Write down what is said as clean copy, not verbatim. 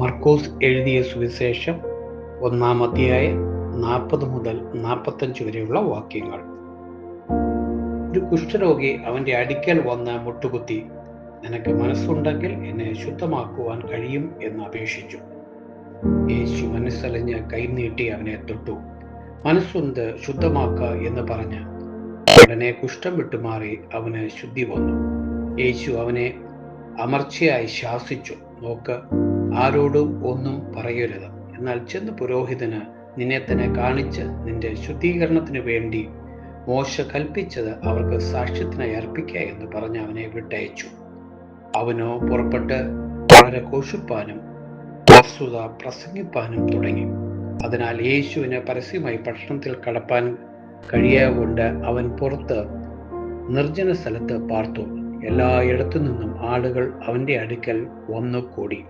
മർക്കോസ് എഴുതിയ സുവിശേഷം 1-ാം അധ്യായം 40 മുതൽ 45 വരെയുള്ള വാക്യങ്ങൾ. ഒരു കുഷ്ഠരോഗി അവൻ്റെ അടുക്കൽ വന്ന് മുട്ടുകുത്തി, "നിനക്ക് മനസ്സുണ്ടെങ്കിൽ എന്നെ ശുദ്ധമാക്കുവാൻ കഴിയും" എന്ന് അപേക്ഷിച്ചു. യേശു മനസ്സലിഞ്ഞ് കൈനീട്ടി അവനെ തൊട്ടു. "മനസ്സുണ്ട്, ശുദ്ധമാക്ക" എന്ന് പറഞ്ഞ് ഉടനെ കുഷ്ഠം വിട്ടുമാറി അവന് ശുദ്ധി വന്നു. യേശു അവനെ അമർച്ചയായി ശാസിച്ചു, "നോക്ക്, ആരോടും ഒന്നും പറയരുത്. എന്നാൽ ചെന്ന് പുരോഹിതന് നിന്നെ തന്നെ കാണിച്ച് നിന്റെ ശുദ്ധീകരണത്തിന് വേണ്ടി മോശ കൽപ്പിച്ചത് അവർക്ക് സാക്ഷ്യത്തിനായി അർപ്പിക്കുക" എന്ന് പറഞ്ഞ് അവനെ വിട്ടയച്ചു. അവനോ പുറപ്പെട്ട് വളരെ ഘോഷിപ്പാനും വസ്തുത പ്രസംഗിപ്പാനും തുടങ്ങി. അതിനാൽ യേശുവിന് പരസ്യമായി പട്ടണത്തിൽ കടപ്പാൻ കഴിയാകൊണ്ട് അവൻ പുറത്ത് നിർജ്ജന സ്ഥലത്ത് പാർത്തു. എല്ലായിടത്തു നിന്നും ആളുകൾ അവൻ്റെ അടുക്കൽ വന്നു കൂടി.